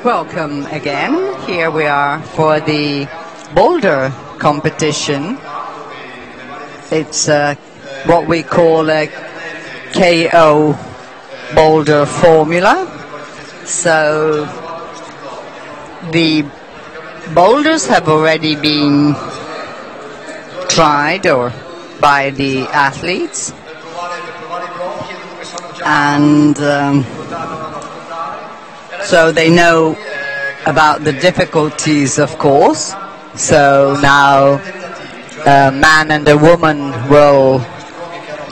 Welcome again. Here we are for the Boulder competition. It's what we call a KO Boulder formula. So the boulders have already been tried or by the athletes, and so they know about the difficulties, of course. So now a man and a woman will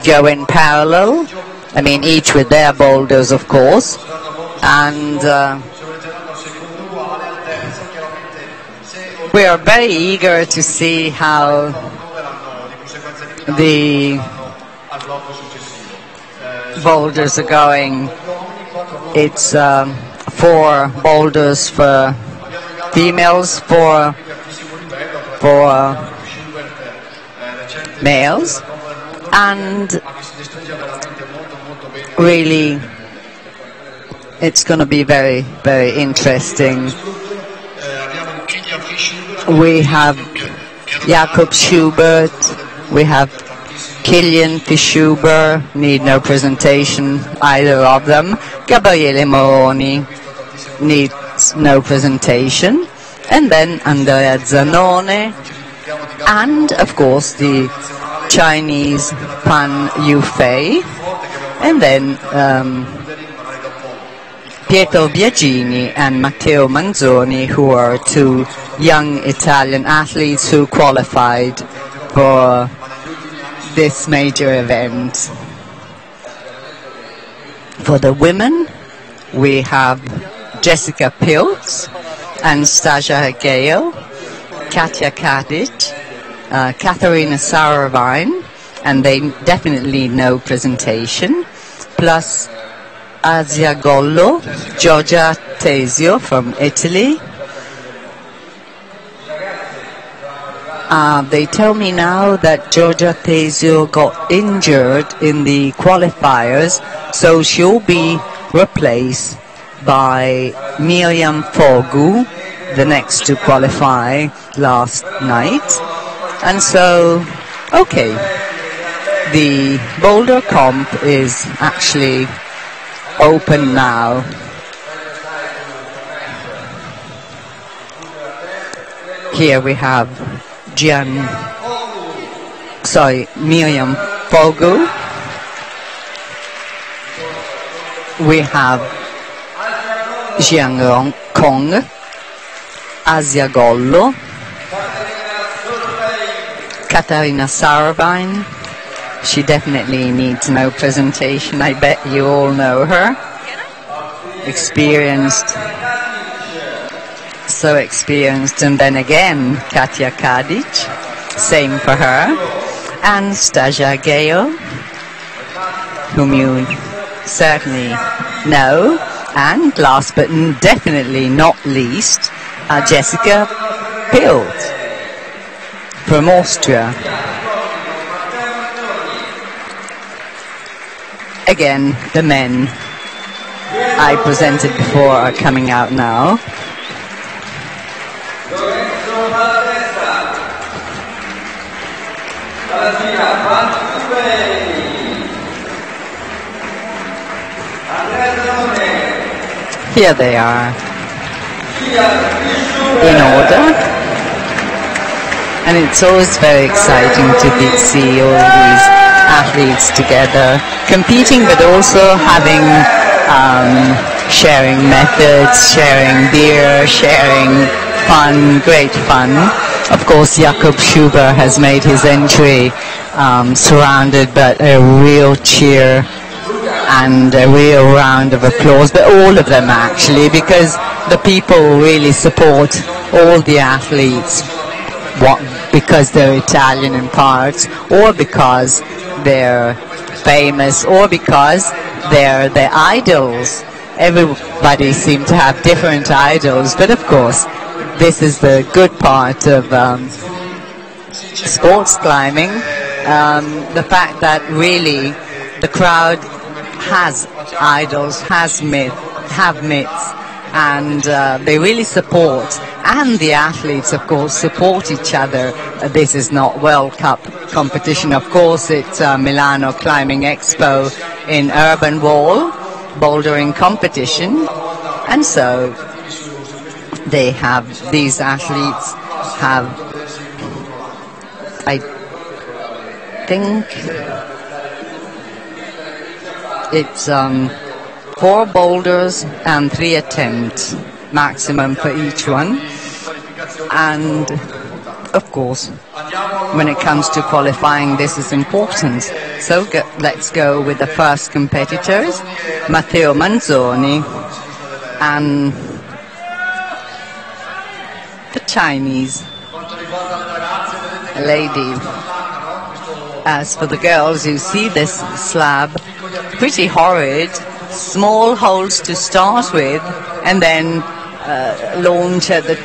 go in parallel, I mean each with their boulders, of course, and we are very eager to see how the boulders are going. It's 4 boulders for females, 4 for males, and really it's going to be very, very interesting. We have Jakob Schubert, we have Kilian Fischuber, need no presentation, either of them. Gabriele Moroni needs no presentation. And then Andrea Zanone, and of course the Chinese Pan Yufei, and then Pietro Biagini and Matteo Manzoni, who are 2 young Italian athletes who qualified for this major event. For the women, we have Jessica Pilz, Anastasia Gale, Katja Kadic, Katharina Sauerwein, and they definitely know presentation, plus Asia Gollo, Giorgia Tesio from Italy. They tell me now that Giorgia Tesio got injured in the qualifiers, so she'll be replaced by Miriam Fogu, the next to qualify last night. And so, okay, the Boulder comp is actually open now. Here we have Miriam Fogu. We have Jiang Kong, Asia Gollo, Katharina Sauerwein. She definitely needs no presentation. I bet you all know her. Experienced, so experienced. And then again, Katja Kadic, same for her. Anastasia Gale, whom you certainly know. And last but definitely not least, Jessica Pilz from Austria. Again, the men I presented before are coming out now. Here they are, in order, and it's always very exciting to see all these athletes together, competing, but also having sharing methods, sharing beer, sharing fun, great fun. Of course, Jakob Schubert has made his entry surrounded by a real cheer and a real round of applause, but all of them actually, because the people really support all the athletes, because they're Italian in part, or because they're famous, or because they're their idols. Everybody seems to have different idols, but of course this is the good part of sports climbing, the fact that really the crowd has idols, have myths, and they really support, and the athletes, of course, support each other. This is not World Cup competition, of course, it's Milano Climbing Expo in Urban Wall, bouldering competition, and so they have, these athletes have, I think it's 4 boulders and 3 attempts maximum for each one. And of course, when it comes to qualifying, this is important. So let's go with the first competitors, Matteo Manzoni and the Chinese lady. As for the girls, you see this slab, pretty horrid, small holes to start with, and then launch at the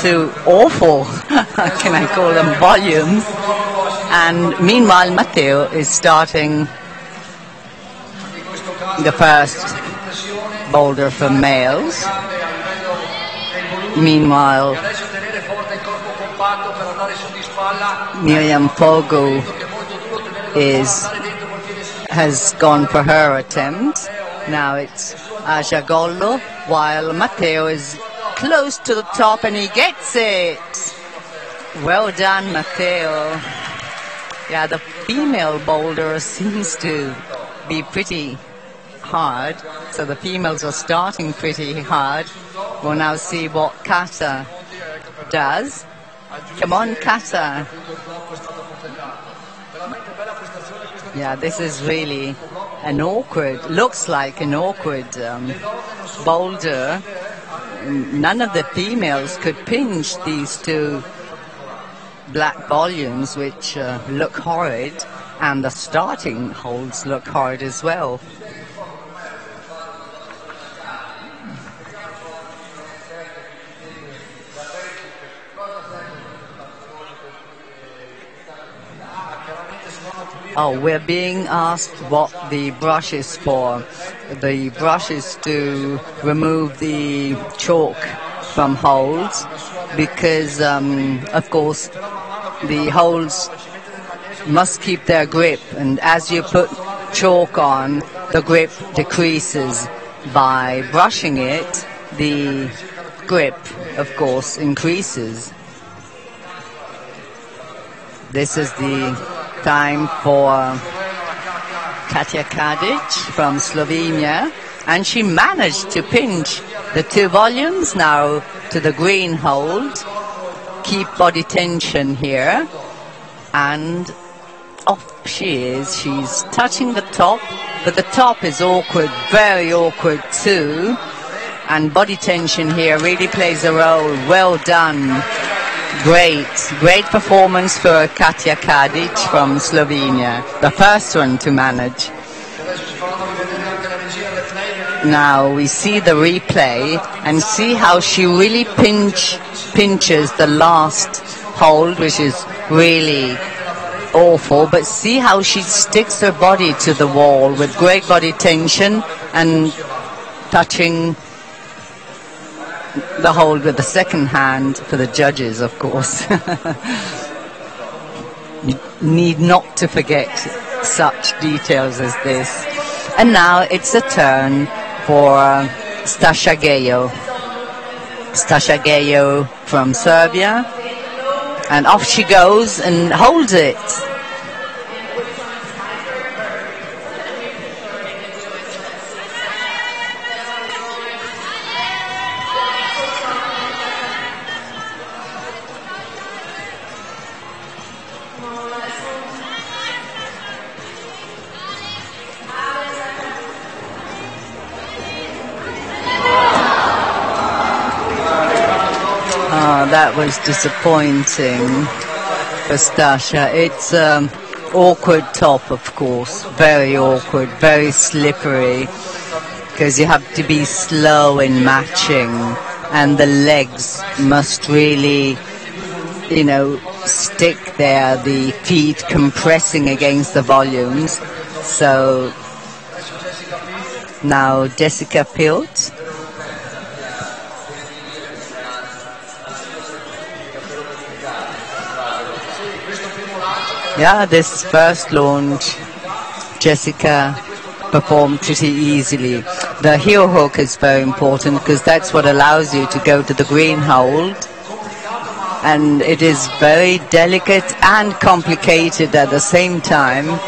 two awful, how can I call them, volumes. And meanwhile, Matteo is starting the first boulder for males. Meanwhile, Miriam Fogo has gone for her attempt. Now it's Aja Gollo, while Matteo is close to the top and he gets it. Well done, Matteo. Yeah, the female boulder seems to be pretty hard, so the females are starting pretty hard. We'll now see what Kata does. Come on, Kata. Yeah, this is really an awkward, looks like an awkward boulder. None of the females could pinch these two black volumes, which look horrid, and the starting holes look horrid as well. Oh, we're being asked what the brush is for. The brush is to remove the chalk from holes, because, of course, the holes must keep their grip, and as you put chalk on, the grip decreases. By brushing it, the grip, of course, increases. This is the time for Katja Kadic from Slovenia, and she managed to pinch the two volumes now to the green hold. Keep body tension here, and off she is. She's touching the top, but the top is awkward, very awkward too, and body tension here really plays a role. Well done. Great performance for Katja Kadic from Slovenia, the first one to manage. Now we see the replay and see how she really pinches the last hold, which is really awful, but see how she sticks her body to the wall with great body tension and touching the hold with the second hand for the judges, of course. You need not to forget such details as this. And now it's a turn for Stasia Gejo. Stasia Gejo from Serbia. And off she goes and holds it. That was disappointing for Stasia. It's awkward top, of course, very awkward, very slippery, because you have to be slow in matching, and the legs must really, you know, stick there, the feet compressing against the volumes. So Now Jessica Pilt. Yeah, this first launch, Jessica performed pretty easily. The heel hook is very important because that's what allows you to go to the green hold. And it is very delicate and complicated at the same time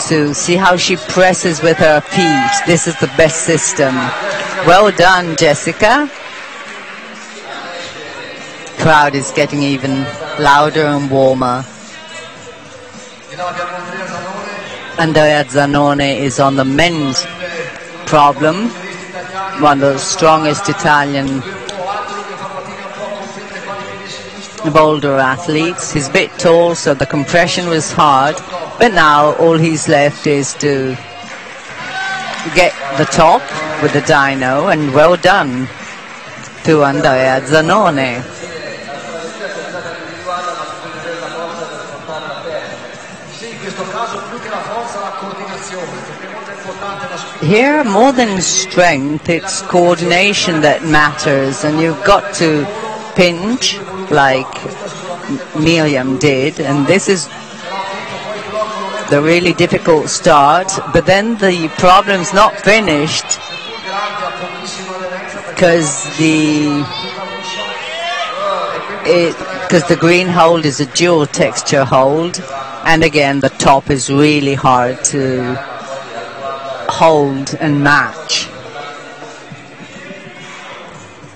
to see how she presses with her feet. This is the best system. Well done, Jessica. Crowd is getting even louder and warmer. Andrea Zanone is on the men's problem, one of the strongest Italian boulder athletes. He's a bit tall, so the compression was hard, but now all he's left is to get the top with the dyno, and well done to Andrea Zanone. Here, more than strength, it's coordination that matters, and you've got to pinch like Miriam did, and this is the really difficult start, but then the problem's not finished because the green hold is a dual texture hold, and again the top is really hard to hold and match.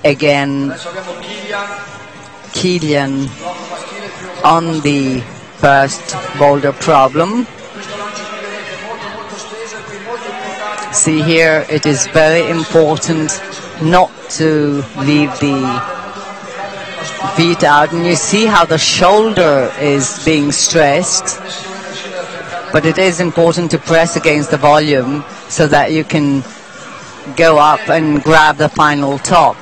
Again, Kilian on the first boulder problem. See here, it is very important not to leave the feet out, and you see how the shoulder is being stressed, but it is important to press against the volume so that you can go up and grab the final top.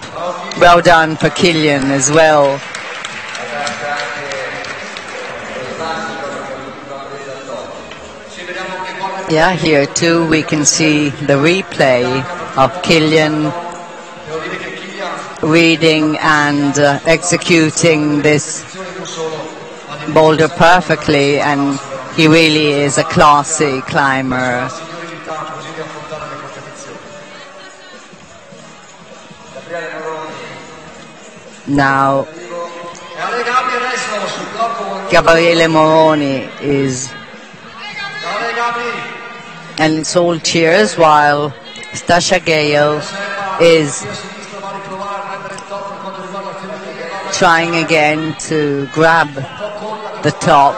Well done for Kilian as well. Yeah, here too we can see the replay of Kilian reading and executing this boulder perfectly, and he really is a classy climber. Now Gabriele Moroni is, and it's all cheers, while Stasha Gale is trying again to grab the top.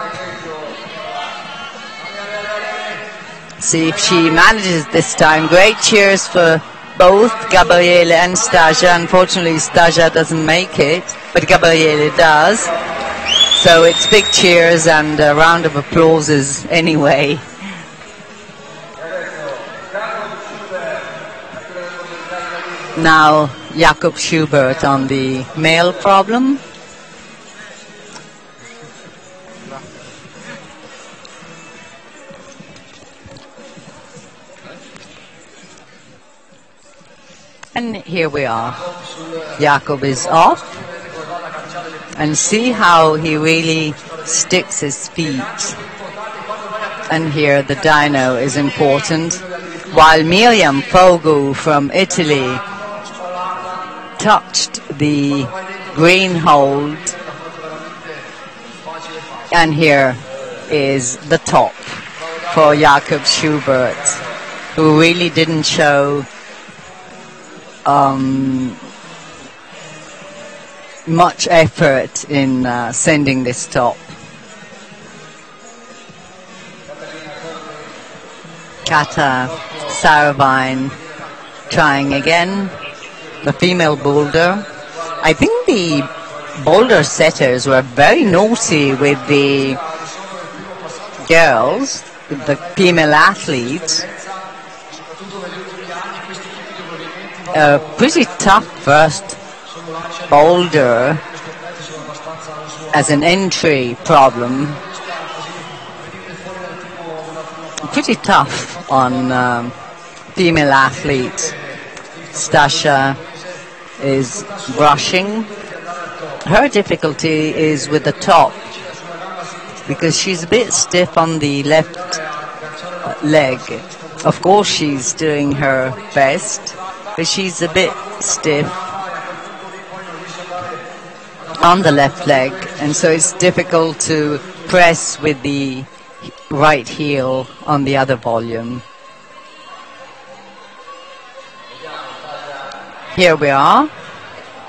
See if she manages this time. Great cheers for both Gabriele and Stasha. Unfortunately, Stasha doesn't make it, but Gabriele does. So it's big cheers and a round of applauses anyway. Now Jakob Schubert on the male problem. And here we are. Jakob is off. And see how he really sticks his feet. And here the dyno is important. While Miriam Fogu from Italy touched the green hold, and here is the top for Jakob Schubert, who really didn't show much effort in sending this top. Kata Saravine trying again. The female boulder. I think the boulder setters were very naughty with the girls, with the female athletes. A pretty tough first boulder as an entry problem. Pretty tough on female athlete, Stasha, is brushing. Her difficulty is with the top, because she's a bit stiff on the left leg. Of course she's doing her best, but she's a bit stiff on the left leg, and so it's difficult to press with the right heel on the other volume. Here we are.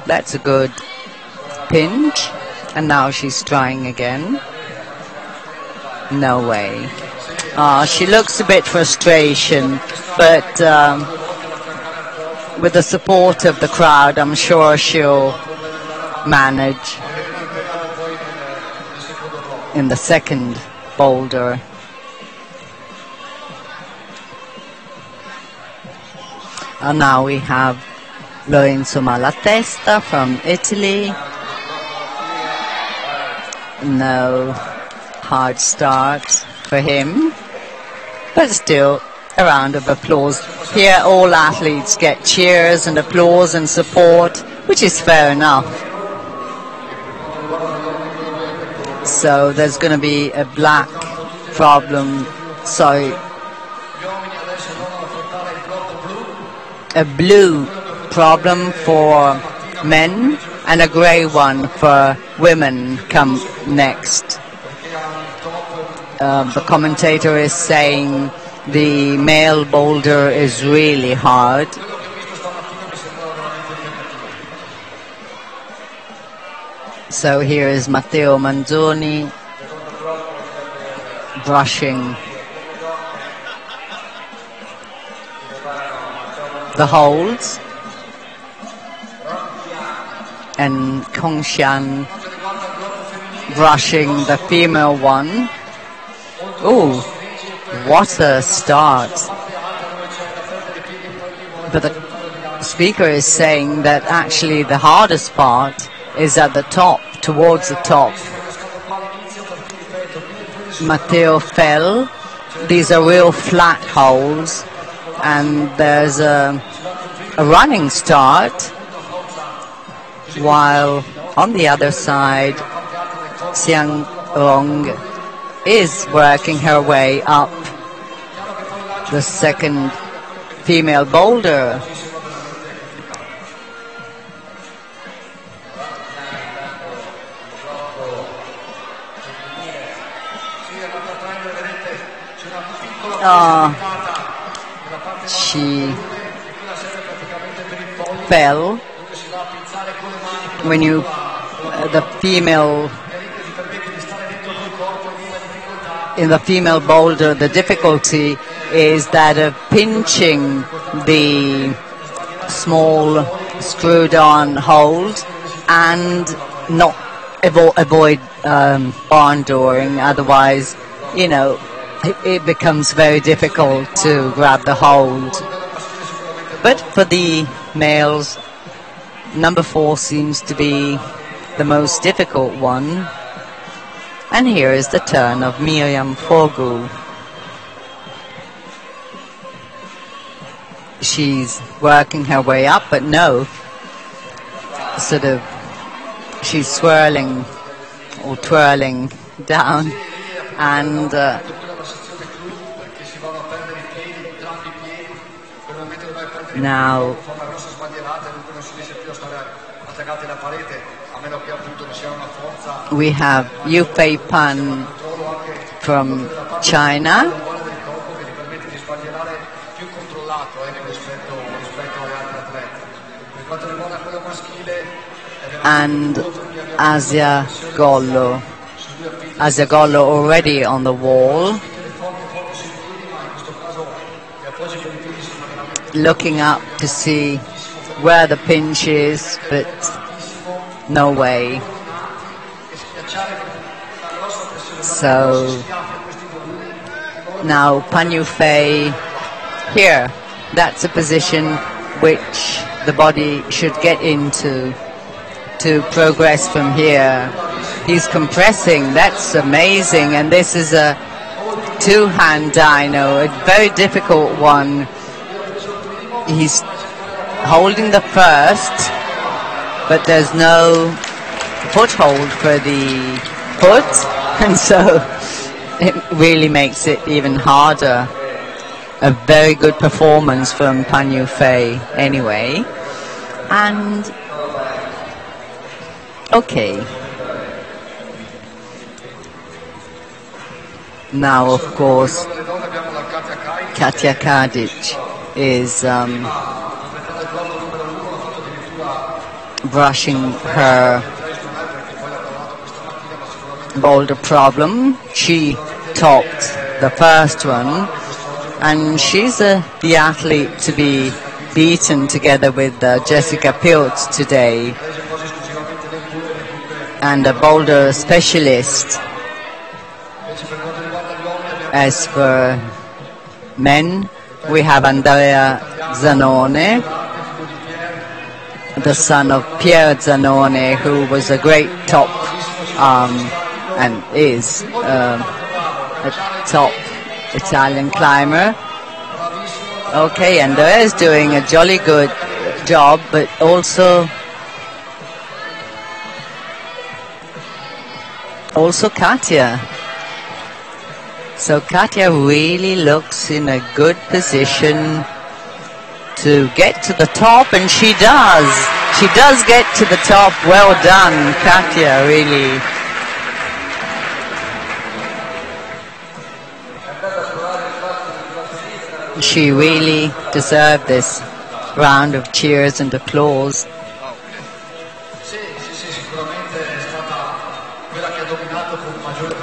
That's a good pinch, and now she's trying again. No way. She looks a bit frustration, but with the support of the crowd, I'm sure she'll manage in the second boulder. And now we have Lorenzo Malatesta from Italy. No hard start for him, but still a round of applause. Here all athletes get cheers and applause and support, which is fair enough. So there's going to be a black problem, sorry, a blue problem for men and a grey one for women come next. The commentator is saying the male boulder is really hard. So here is Matteo Manzoni brushing the holds, and Kongshan brushing the female one. Oh, what a start. But the speaker is saying that actually the hardest part is at the top, towards the top. Matteo fell. These are real flat holes, and there's a running start, while on the other side Xiang Rong is working her way up the second female boulder. She fell when you the female in the female boulder. The difficulty is that of pinching the small screwed on hold and not avoid barn dooring, otherwise, you know, it becomes very difficult to grab the hold. But for the males, number 4 seems to be the most difficult one. And here is the turn of Miriam Fogu. She's working her way up, but no, sort of, she's swirling or twirling down, and now we have Yufei Pan from China, and Asia Gollo. Asia Gollo already on the wall, looking up to see where the pinch is, but no way. So now Pan Yufei here, that's a position which the body should get into to progress from here. He's compressing, that's amazing, and this is a two-hand dyno, a very difficult one. he's holding the first, but there's no foothold for the foot, and so it really makes it even harder. A very good performance from Pan Yufei anyway. And okay, now of course Katja Kadic is brushing her boulder problem. She topped the first one, and she's the athlete to be beaten together with Jessica Piltz today, and a boulder specialist. As for men, we have Andrea Zanone, the son of Pier Zanone, who was a great top and is a top Italian climber. Okay, Andrea is doing a jolly good job, but also Katja. So Katja really looks in a good position to get to the top, and she does. She does get to the top. Well done, Katja, really. She really deserved this round of cheers and applause.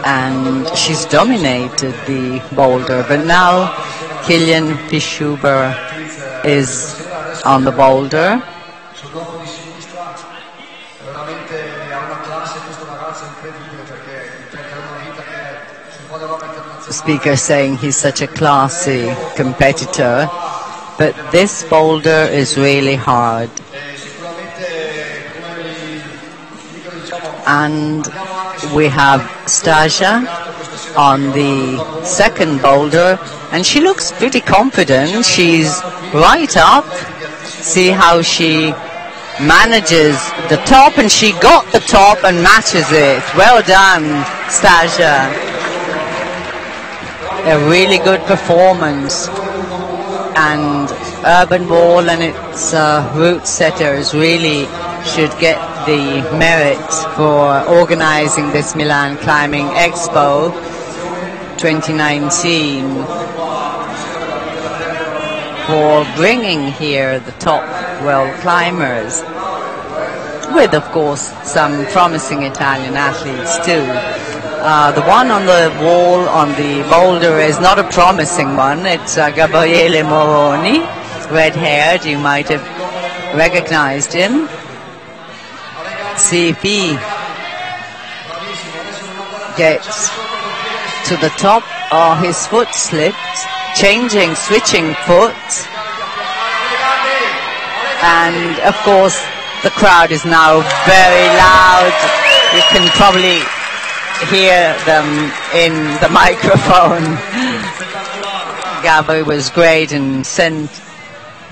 And she's dominated the boulder, but now Kilian Fischuber is on the boulder. The speaker saying he's such a classy competitor, but this boulder is really hard. And we have Stasia on the second boulder, and she looks pretty confident. She's right up. See how she manages the top, and she got the top and matches it. Well done, Stasia. A really good performance. And Urban Wall and its route setters really should get the merit for organizing this Milan Climbing Expo 2019, for bringing here the top world climbers, with of course some promising Italian athletes too. The one on the wall on the boulder is not a promising one. It's Gabriele Moroni, red-haired. You might have recognized him. See if he gets to the top. Oh, his foot slipped. Switching foot. And of course, the crowd is now very loud. You can probably hear them in the microphone. Gabby was great and sent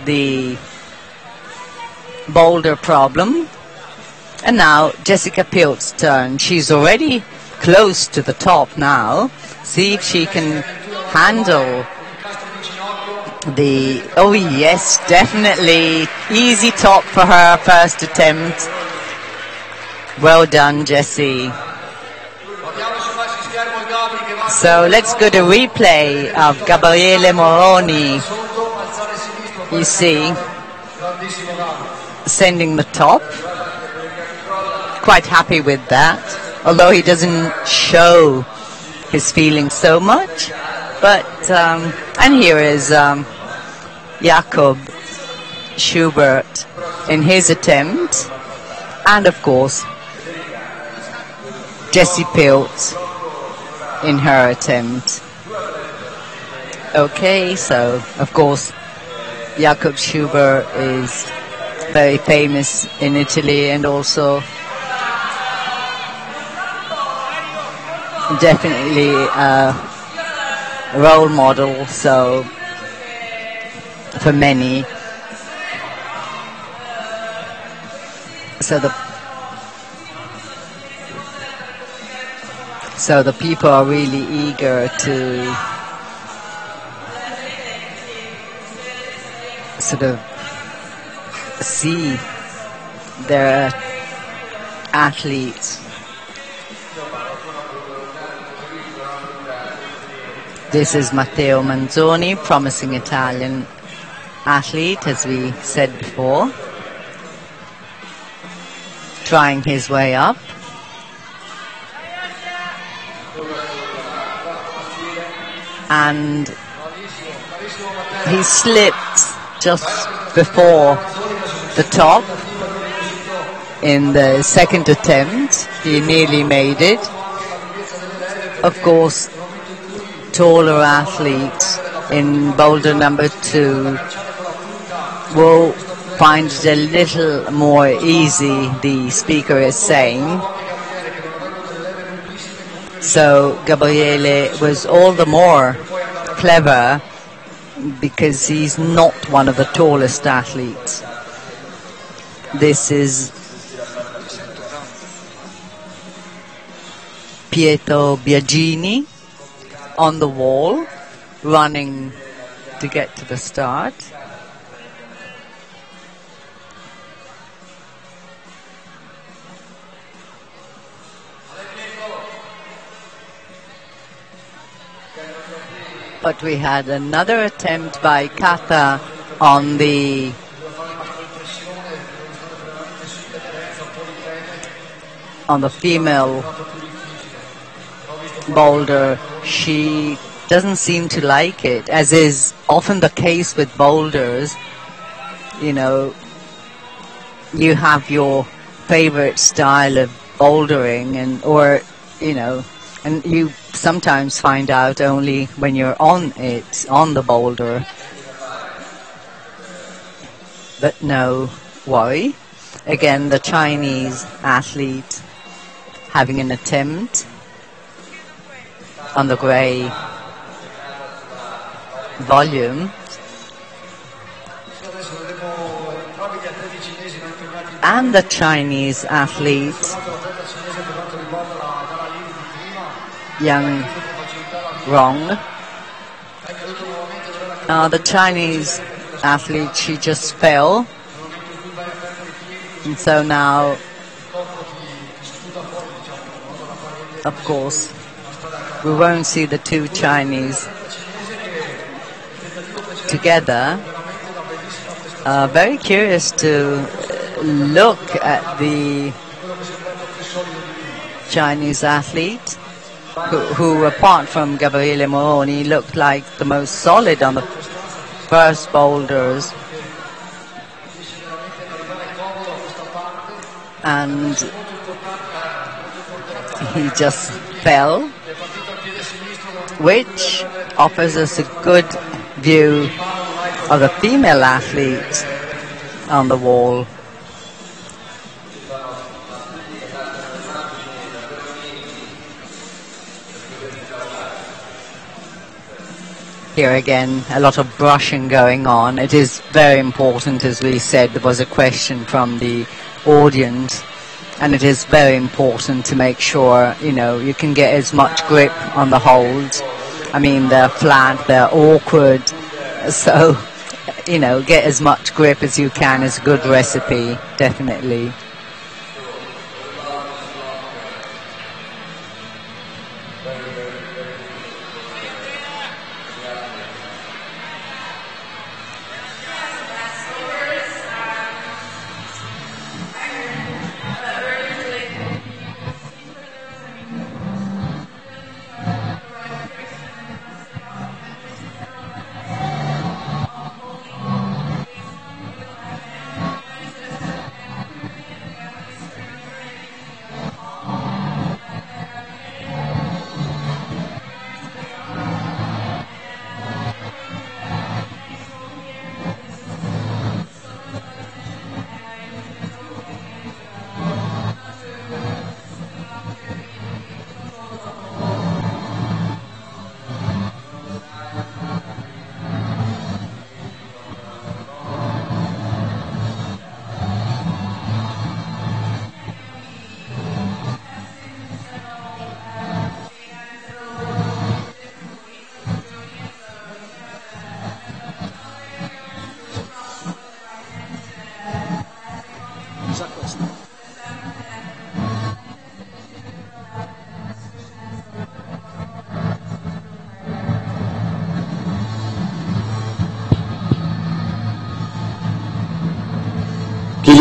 the boulder problem. And now Jessica Pilt's turn. She's already close to the top now. See if she can handle the... Oh yes, definitely. Easy top for her first attempt. Well done, Jessie. So let's go to replay of Gabriele Moroni. You see, sending the top. Quite happy with that, although he doesn't show his feelings so much. But and here is Jakob Schubert in his attempt, and of course Jessie Pilt in her attempt. Okay, so of course Jakob Schubert is very famous in Italy, and also definitely a role model, so for many. So the people are really eager to sort of see their athletes. This is Matteo Manzoni, promising Italian athlete, as we said before, trying his way up. And he slipped just before the top in the second attempt. He nearly made it. Of course, taller athletes in Boulder number 2 will find it a little more easy, the speaker is saying. So Gabriele was all the more clever because he's not one of the tallest athletes. This is Pietro Biagini on the wall, running to get to the start. But we had another attempt by Kata on the female boulder. She doesn't seem to like it, as is often the case with boulders. You know, you have your favorite style of bouldering, and you sometimes find out only when you're on it, on the boulder. But no worry. Again, the Chinese athlete having an attempt on the grey volume. And the Chinese athlete, Yang Rong. The Chinese athlete, she just fell. And so now, of course, we won't see the two Chinese together. Very curious to look at the Chinese athlete, who apart from Gabriele Moroni, looked like the most solid on the first boulders. And he just fell, which offers us a good view of the female athlete on the wall. Here again, a lot of brushing going on. It is very important, as we said. There was a question from the audience, and it is very important to make sure, you know, you can get as much grip on the holds. I mean, they're flat, they're awkward, so, you know, get as much grip as you can is a good recipe, definitely.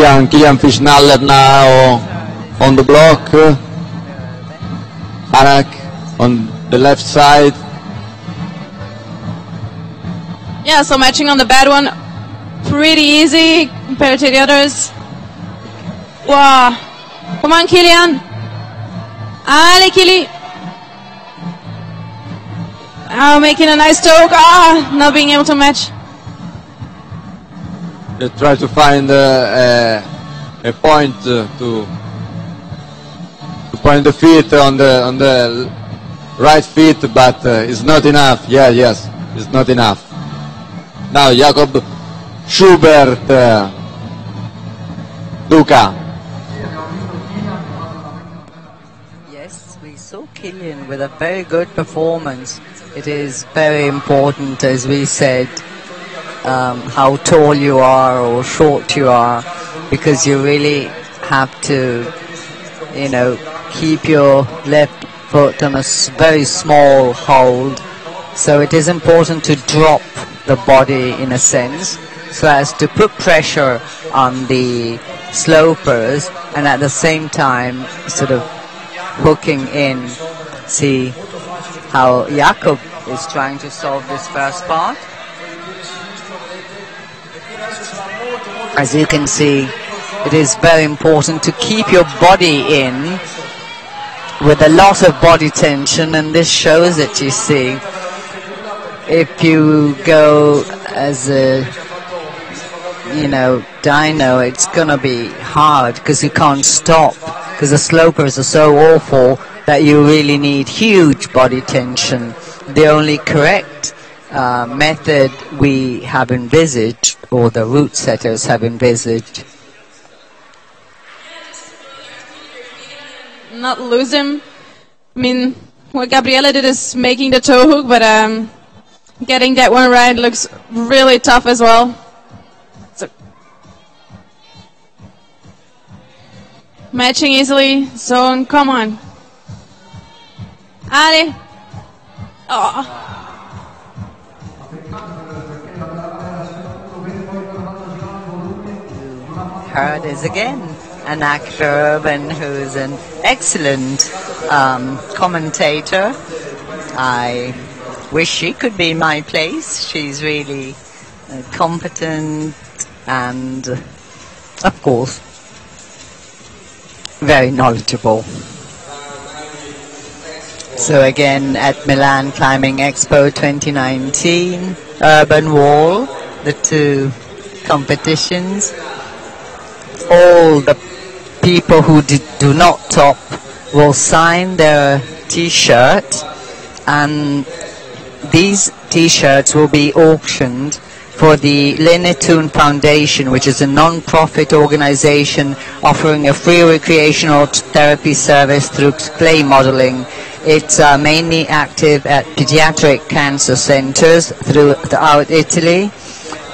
Kilian Fischnaller now on the block. Hanak on the left side. Yeah, so matching on the bad one, pretty easy compared to the others. Wow. Come on, Kilian. Allez, Kili. Oh, making a nice stroke. Not being able to match. They try to find a point to point the feet on the right feet, but it's not enough. Yeah, yes, it's not enough. Now Jakob Schubert, Luca. Yes, we saw Kilian with a very good performance. It is very important, as we said, how tall you are or short you are, because you really have to, you know, keep your left foot on a very small hold. So it is important to drop the body in a sense, so as to put pressure on the slopers and at the same time sort of hooking in. See how Jakob is trying to solve this first part. As you can see, it is very important to keep your body in with a lot of body tension, and this shows it, you see. If you go as a, you know, dyno, it's gonna be hard because you can't stop, because the slopers are so awful that you really need huge body tension. The only correct method we have envisaged, or the route setters have envisaged. Not lose him. I mean, what Gabriele did is making the toe hook, but getting that one right looks really tough as well. So, matching easily, so come on. Ali. Oh. Heard is again an actor and who's an excellent commentator. I wish she could be in my place. She's really competent and, of course, very knowledgeable. So again, at Milan Climbing Expo 2019, Urban Wall, the two competitions. All the people who do not top will sign their T-shirt, and these T-shirts will be auctioned for the Lenetune Foundation, which is a non-profit organization offering a free recreational therapy service through clay modeling. It's mainly active at pediatric cancer centers throughout Italy,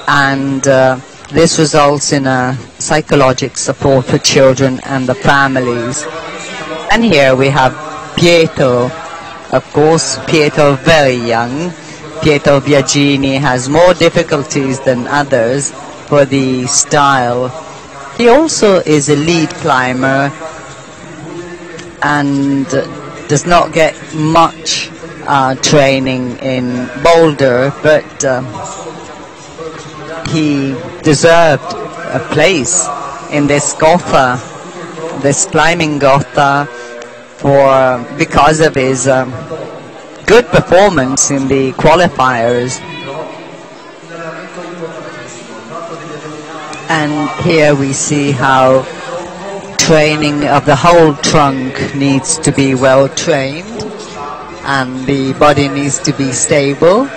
and this results in a psychological support for children and the families. And here we have Pietro. Of course, Pietro very young. Pietro Biagini has more difficulties than others for the style. He also is a lead climber and does not get much training in Boulder, but he deserved a place in this Gotha, this climbing Gotha, because of his good performance in the qualifiers. And here we see how training of the whole trunk needs to be well trained, and the body needs to be stable.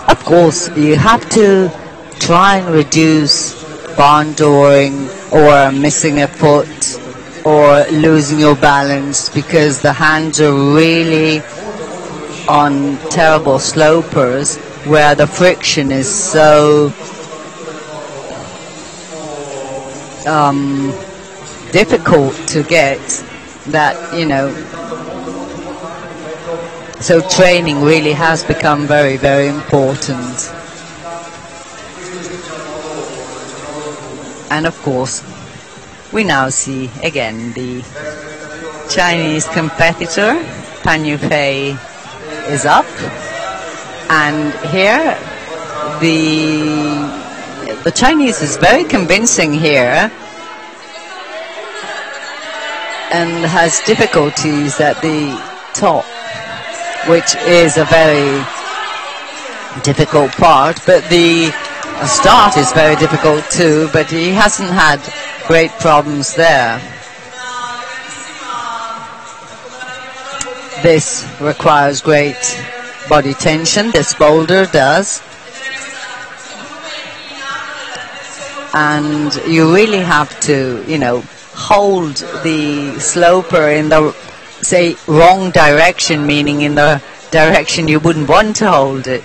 Of course, you have to try and reduce barndooring or missing a foot or losing your balance, because the hands are really on terrible slopers where the friction is so difficult to get that, you know, so training really has become very, very important. And of course, We now see again the Chinese competitor, Pan Yufei, is up, and here the Chinese is very convincing here and has difficulties at the top, which is a very difficult part, but the start is very difficult too, but he hasn't had great problems there. This requires great body tension, this boulder does. And you really have to, you know, hold the sloper in the, say, wrong direction, meaning in the direction you wouldn't want to hold it.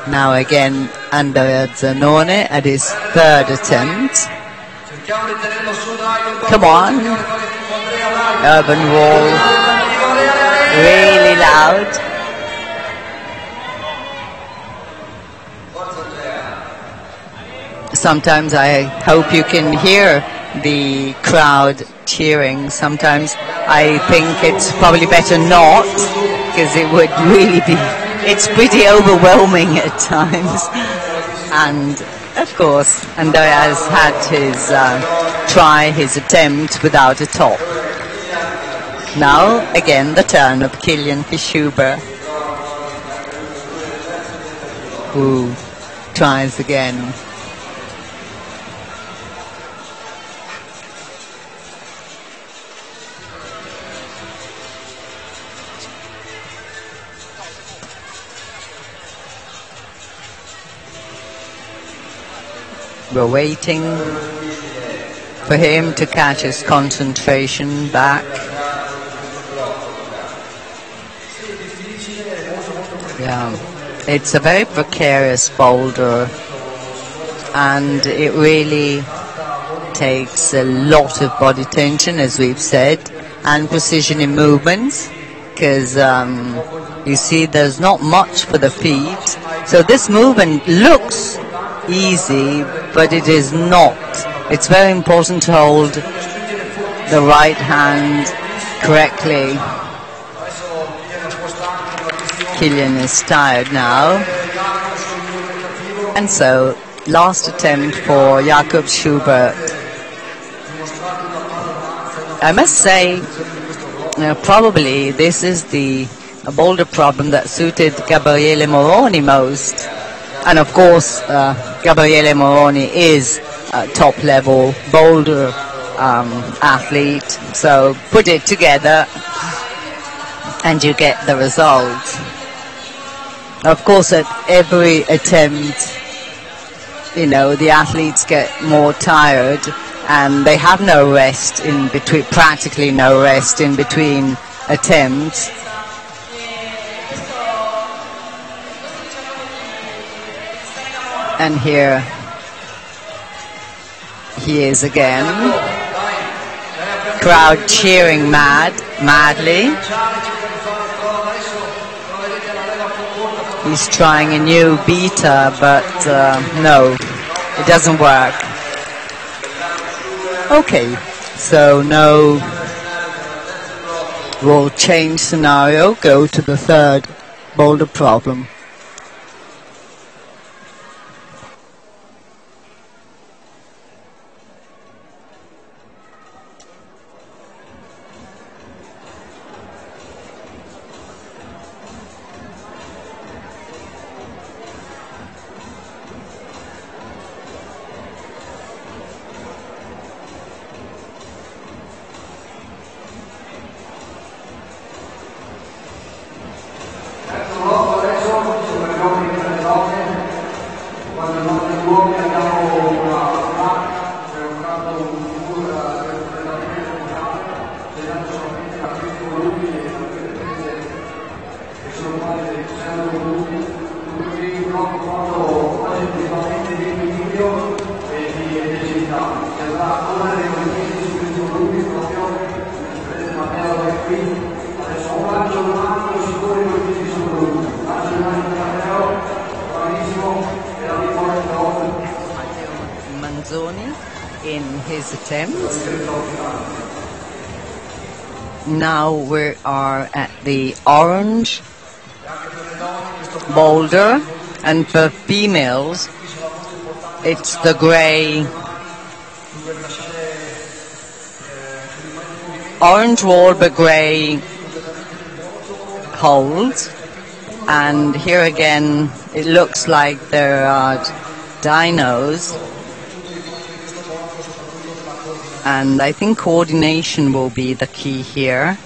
Now again, Andrea Zanone at his third attempt. Come on. Urban wall. Really loud. Sometimes I hope you can hear the crowd cheering. Sometimes I think it's probably better not, because it would really be, it's pretty overwhelming at times. And of course, Andrea has had his his attempt without a top. Now again the turn of Kilian Kishuber, who tries again. We're waiting for him to catch his concentration back. Yeah, it's a very precarious boulder, and it really takes a lot of body tension, as we've said, and precision in movements, because you see there's not much for the feet. So this movement looks easy, but it is not. It's very important to hold the right hand correctly. Kilian is tired now, and so last attempt for Jakob Schubert. I must say, probably this is the boulder problem that suited Gabriele Moroni most. And of course, Gabriele Moroni is a top-level boulder athlete. So put it together and you get the result. Of course, at every attempt, you know, the athletes get more tired and they have no rest in between, practically no rest in between attempts. And here he is again. Crowd cheering madly. He's trying a new beta, but no, it doesn't work. Okay, so no, we'll change scenario, go to the third boulder problem. in his attempts. Now we are at the orange boulder, and for females it's the grey orange wall but grey holes. And here again it looks like there are dinos, and I think coordination will be the key here.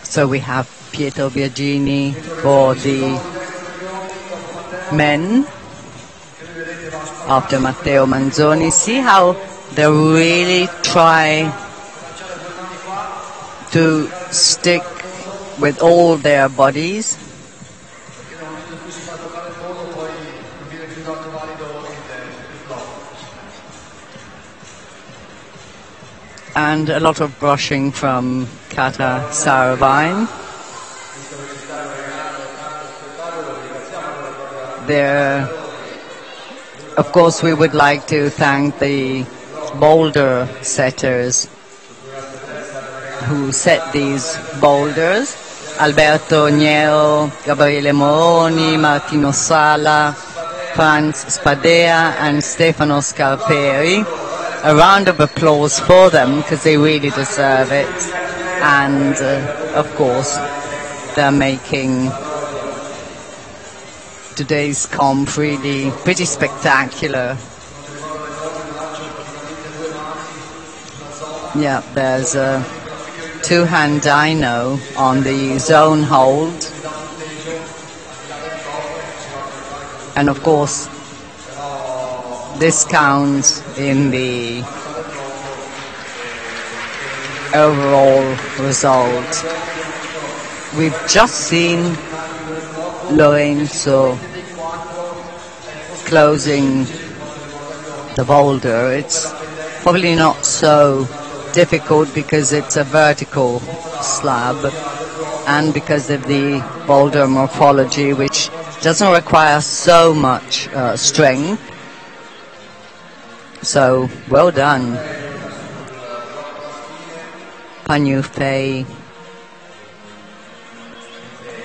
So we have Pietro Biagini for the men after Matteo Manzoni. See how they really try to stick with all their bodies. And a lot of brushing from Kata Saravine. There, of course, we would like to thank the boulder setters who set these boulders. Alberto Gneo, Gabriele Moroni, Martino Sala, Franz Spadea and Stefano Scarperi. A round of applause for them because they really deserve it. And of course, they're making today's comp really pretty spectacular. Yeah, there's a two-hand dyno on the zone hold. And of course, this counts in the overall result. We've just seen Lorenzo closing the boulder. It's probably not so difficult because it's a vertical slab and because of the boulder morphology, which doesn't require so much strength. So, well done. Panyu Fei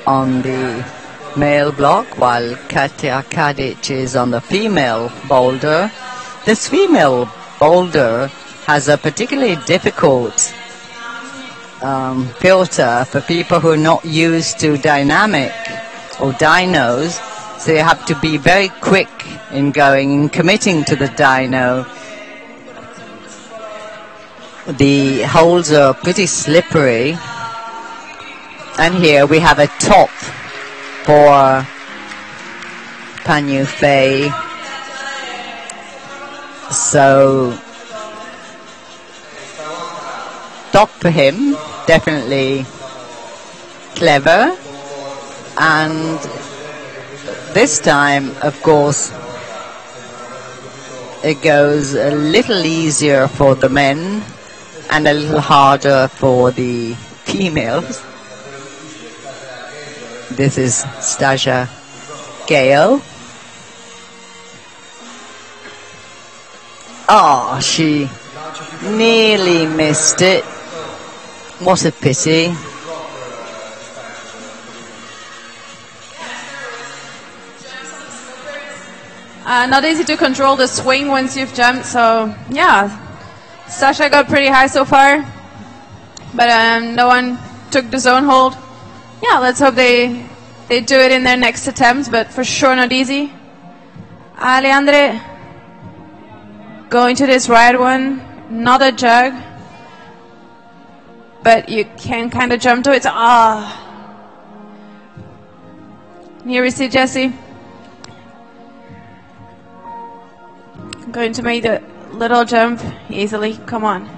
on the male block, while Katja Kadic is on the female boulder. This female boulder has a particularly difficult filter for people who are not used to dynamic or dynos, so you have to be very quick in going and committing to the dyno. The holes are pretty slippery, and here we have a top for Panyu Fei. So top for him, definitely clever, and this time, of course, it goes a little easier for the men and a little harder for the females. This is Stasia Gale. Oh, she nearly missed it. What a pity. Not easy to control the swing once you've jumped, so yeah. Sasha got pretty high so far, but no one took the zone hold. Yeah, let's hope they do it in their next attempt, but for sure not easy. Aleandre going to this right one, not a jug, but you can kind of jump to it. Here we see Jesse going to make the little jump easily. Come on.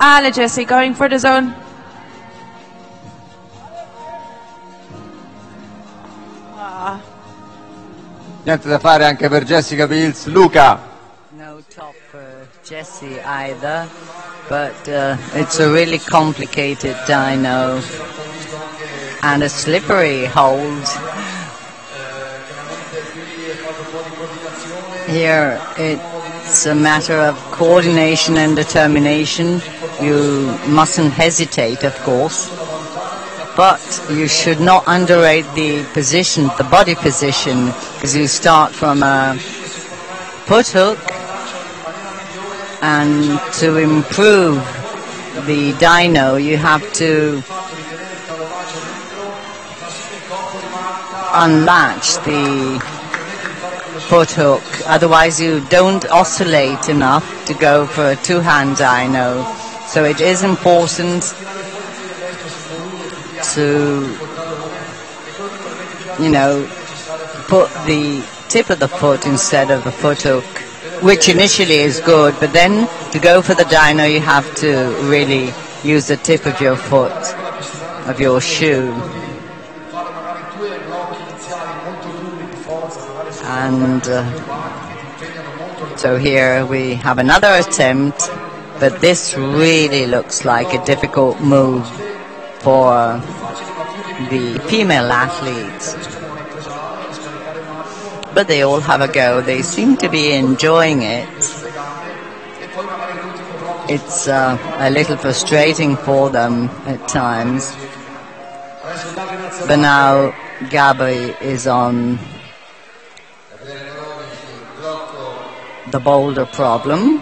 Ale Jesse going for the zone. Niente da fare anche per Jessica Pills. Luca. No top for Jessie either, but it's a really complicated dyno and a slippery hold. Here it's a matter of coordination and determination. You mustn't hesitate, of course, but you should not underrate the position, the body position, because you start from a foot hook, and to improve the dyno you have to unlatch the foot hook, otherwise you don't oscillate enough to go for a two-hand dyno. So it is important to, you know, put the tip of the foot instead of the foot hook, which initially is good, but then to go for the dyno you have to really use the tip of your foot, of your shoe. And so here we have another attempt, but this really looks like a difficult move for the female athletes. But they all have a go. They seem to be enjoying it. It's a little frustrating for them at times. But now Gabri is on the Boulder problem.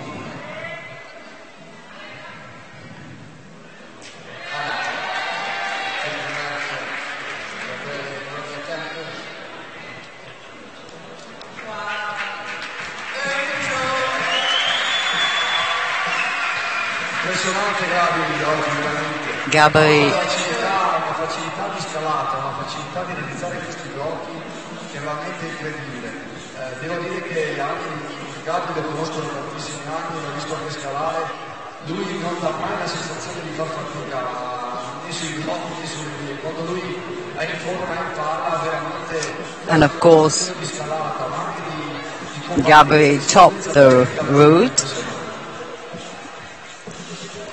Gabri una facilità di scalata, una facilità di realizzare questi blocchi che è veramente incredibile. Devo dire che Gabri lo conosco da tantissimi anni, l'ho visto anche scalare, lui non dà mai la sensazione di far fatica né sui blocchi né sui... quando lui è in forma impara veramente. And of course Gabri topped the route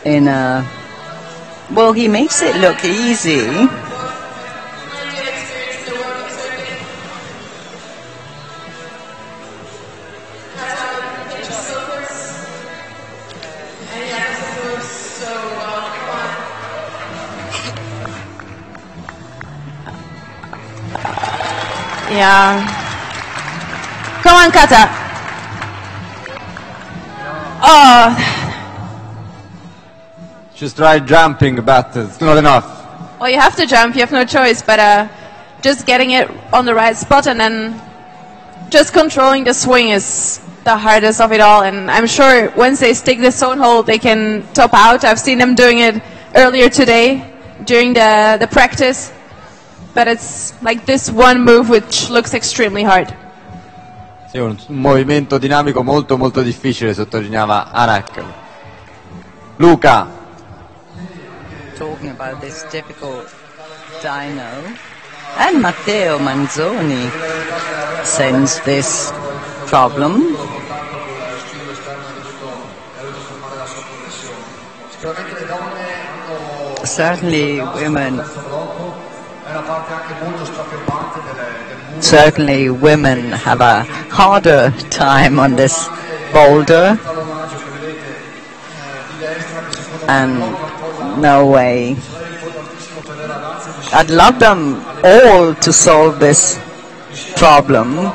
in a, well, he makes it look easy. Yeah. Come on, Kata. Oh. She's tried jumping, but it's not enough. Well, you have to jump. You have no choice. But just getting it on the right spot and then just controlling the swing is the hardest of it all. And I'm sure once they stick the zone hold, they can top out. I've seen them doing it earlier today during the practice. But it's like this one move which looks extremely hard. Sì, un movimento dinamico molto molto difficile, sottolineava Arak. Luca. Talking about this difficult dyno, and Matteo Manzoni sends this problem. Certainly women have a harder time on this boulder, and no way. I'd love them all to solve this problem,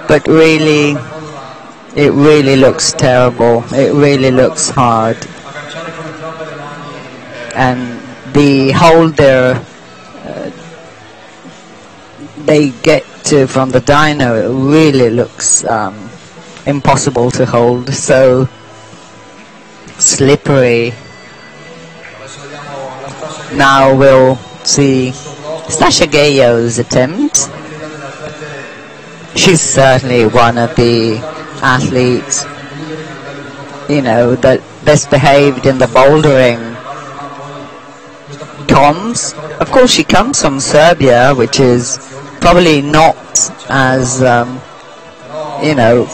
but really, it really looks terrible. It really looks hard. And the hold there, they get to from the dyno, it really looks impossible to hold, so slippery. Now we'll see Sasha Gayo's attempt. She's certainly one of the athletes, you know, that best behaved in the bouldering comms. Of course, she comes from Serbia, which is probably not as, you know,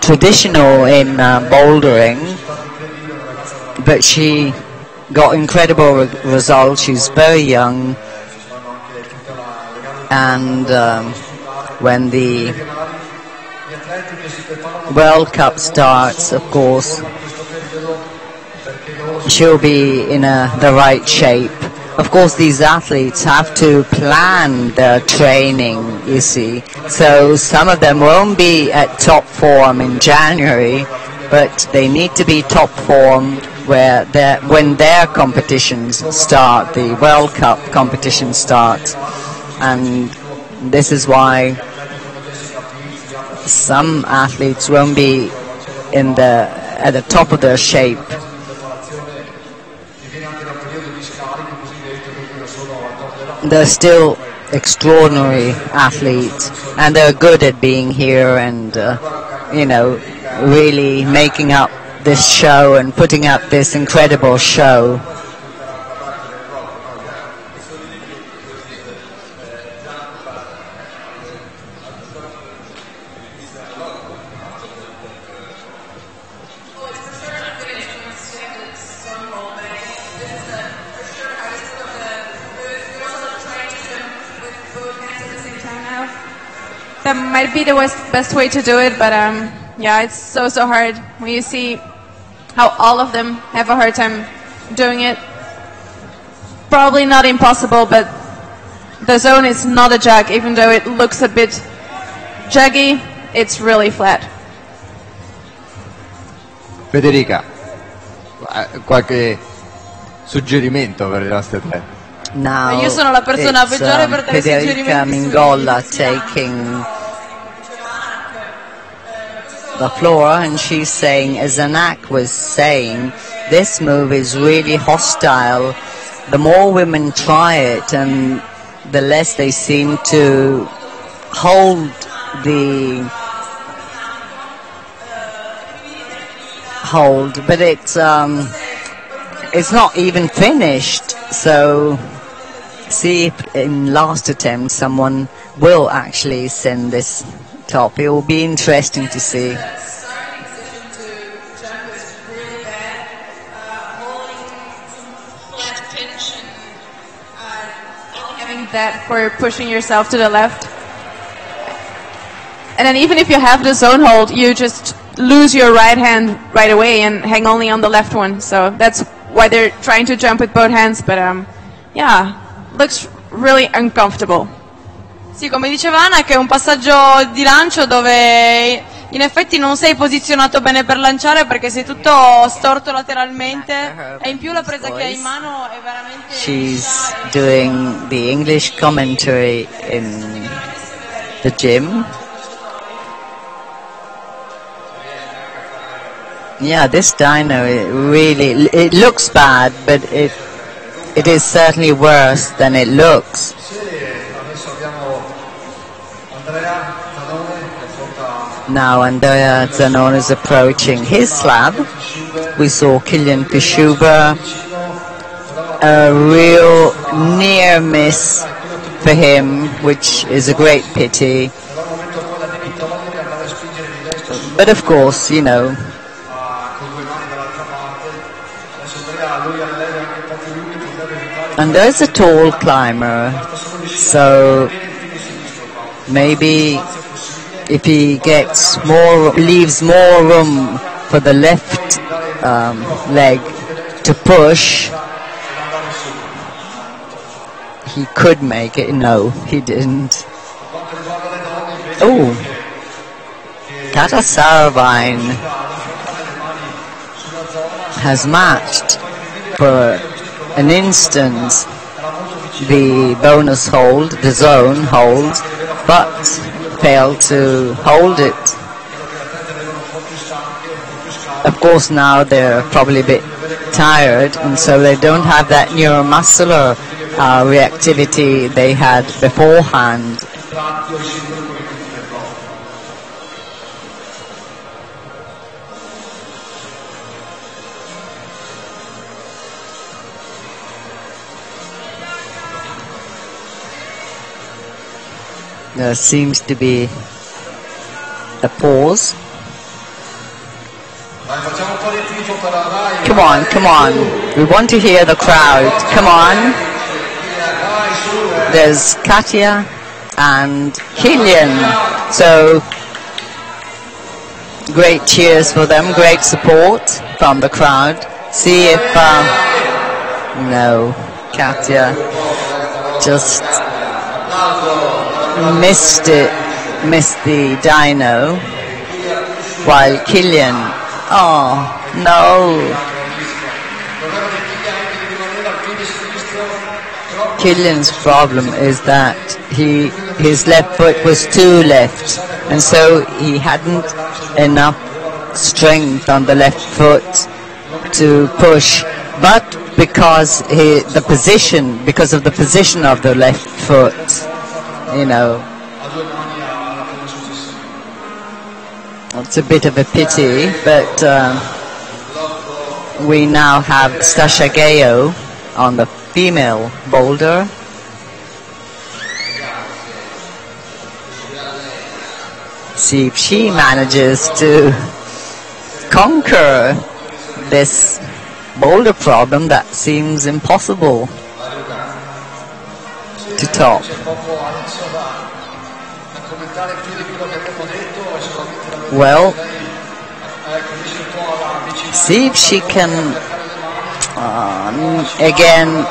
traditional in bouldering, but she got incredible results. She's very young, and when the World Cup starts, of course, she'll be in the right shape. Of course, these athletes have to plan their training, you see. So some of them won't be at top form in January, but they need to be top form when their competitions start, the World Cup competitions start. And this is why some athletes won't be at the top of their shape. They're still extraordinary athletes, and they're good at being here and, really making up this show and putting up this incredible show. That might be the best way to do it, but yeah, it's so hard when you see how all of them have a hard time doing it. Probably not impossible, but the zone is not a jug. Even though it looks a bit juggy, it's really flat. Federica, qualche suggerimento per le nostre tre? Now Io sono la persona peggiore per dare Federica suggerimenti. Mingolla taking the floor, and she's saying, as Anak was saying, this move is really hostile. The more women try it, and the less they seem to hold but it's not even finished. So see if in last attempt someone will actually send this top. It will be interesting to see. Having that for pushing yourself to the left. And then even if you have the zone hold, you just lose your right hand right away and hang only on the left one. So that's why they're trying to jump with both hands. But yeah, looks really uncomfortable. Sì, come diceva Anna, che è un passaggio di lancio dove in effetti non sei posizionato bene per lanciare perché sei tutto storto lateralmente e in più la presa che hai in mano è veramente... She's doing the English commentary in the gym. Yeah, this dyno, it looks bad, but it is certainly worse than it looks. Now Andrea Zanone is approaching his slab. We saw Kilian Pishuba, a real near miss for him, which is a great pity. But of course, you know, Andrea's a tall climber, so maybe if he gets leaves more room for the left leg to push, he could make it. No, he didn't. Oh, Kata Saravine has matched for an instant the bonus hold, the zone hold, but failed to hold it. Of course now they're probably a bit tired, and so they don't have that neuromuscular reactivity they had beforehand. There seems to be a pause. Come on, come on. We want to hear the crowd. Come on. There's Katya and Killian. So, great cheers for them, great support from the crowd. See if... no, Katya just missed the dyno, while Killian, oh no, Killian's problem is that his left foot was too left, and so he hadn't enough strength on the left foot to push, but because of the position of the left foot, you know, it's a bit of a pity, but we now have Sasha Gayo on the female boulder. See if she manages to conquer this boulder problem that seems impossible to top. Well, see if she can, again,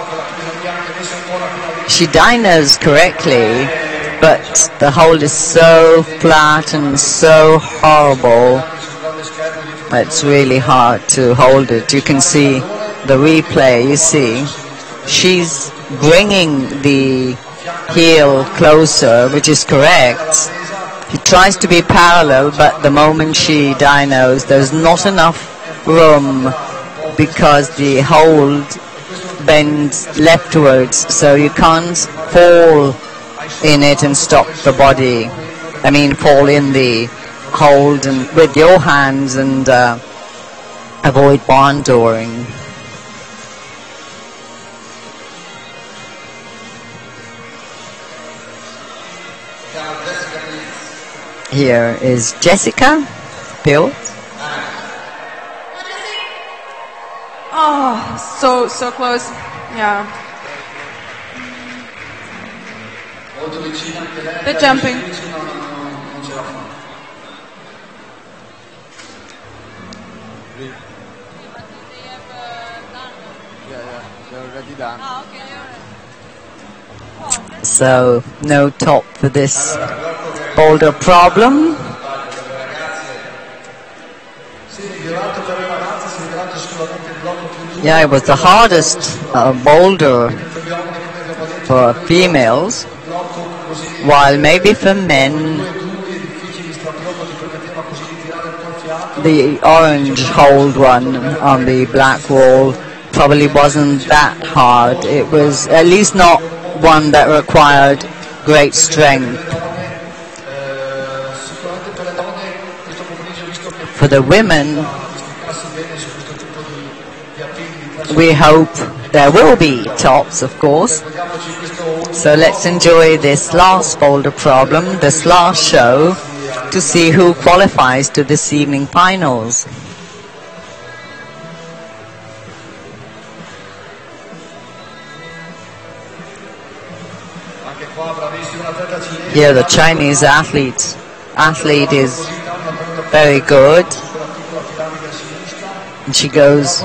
she dynos correctly, but the hold is so flat and so horrible. It's really hard to hold it. You can see the replay, you see. She's bringing the heel closer, which is correct. She tries to be parallel, but the moment she dynos, there's not enough room because the hold bends leftwards, so you can't fall in it and stop the body. I mean, fall in the hold and with your hands and avoid barn dooring. Here is Jessica built. Oh, so close. Yeah. The jumping. They're already done. So, no top for this boulder problem. Yeah, it was the hardest boulder for females, while maybe for men the orange hold one on the black wall probably wasn't that hard. It was at least not one that required great strength. For the women, we hope there will be tops, of course. So let's enjoy this last boulder problem, this last show, to see who qualifies to this evening finals. Here the Chinese athlete is very good. And she goes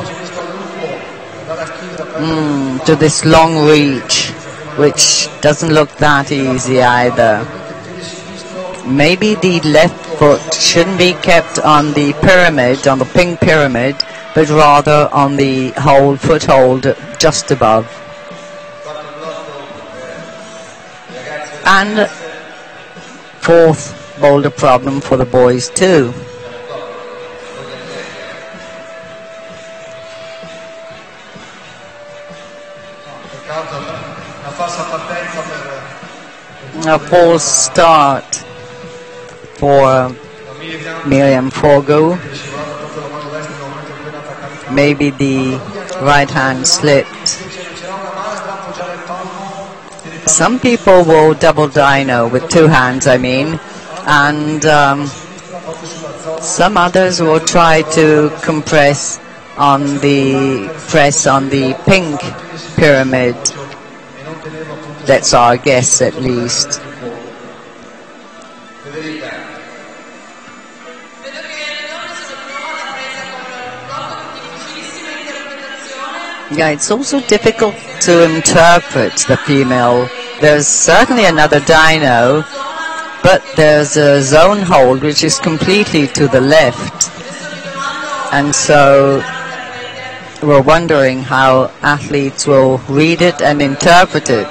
to this long reach, which doesn't look that easy either. Maybe the left foot shouldn't be kept on the pyramid, on the pink pyramid, but rather on the foothold just above. And fourth boulder problem for the boys too. A false start for Miriam Forgo. Maybe the right hand slipped. Some people will double dyno with two hands, I mean, and Some others will try to press on the pink pyramid. That's our guess, at least. Yeah, it's also difficult to interpret the female. There's certainly another dyno, but there's a zone hold which is completely to the left. And so we're wondering how athletes will read it and interpret it.